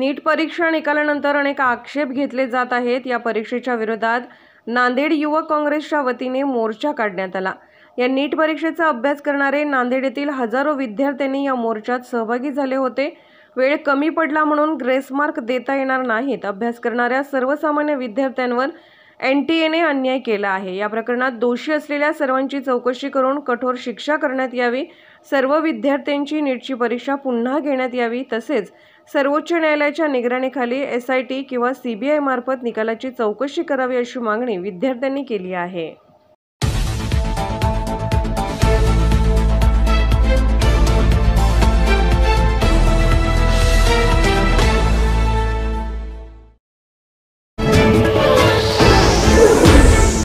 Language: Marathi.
नीट परीक्षा निकालानंतर अनेक आक्षेप घेतले जात आहेत। या परीक्षेच्या विरोधात नांदेड युवक काँग्रेसच्या वतीने मोर्चा काढण्यात आला। या नीट परीक्षेचा अभ्यास करणारे नांदेड येथील हजारो विद्यार्थ्यांनी या मोर्चात सहभागी झाले होते। वेळ कमी पडला म्हणून ग्रेस मार्क देता येणार नाहीत। अभ्यास करणाऱ्या सर्वसामान्य विद्यार्थ्यांवर एनटीएने अन्याय केला आहे। या प्रकरणात दोषी असलेल्या सर्वांची चौकशी करून कठोर शिक्षा करण्यात यावी। सर्व विद्यार्थ्यांची नीटची परीक्षा पुन्हा घेण्यात यावी। तसेच सर्वोच्च न्यायालयाच्या निगराणीखाली SIT किंवा CBI मार्फत निकालाची चौकशी करावी अशी मागणी विद्यार्थ्यांनी केली आहे।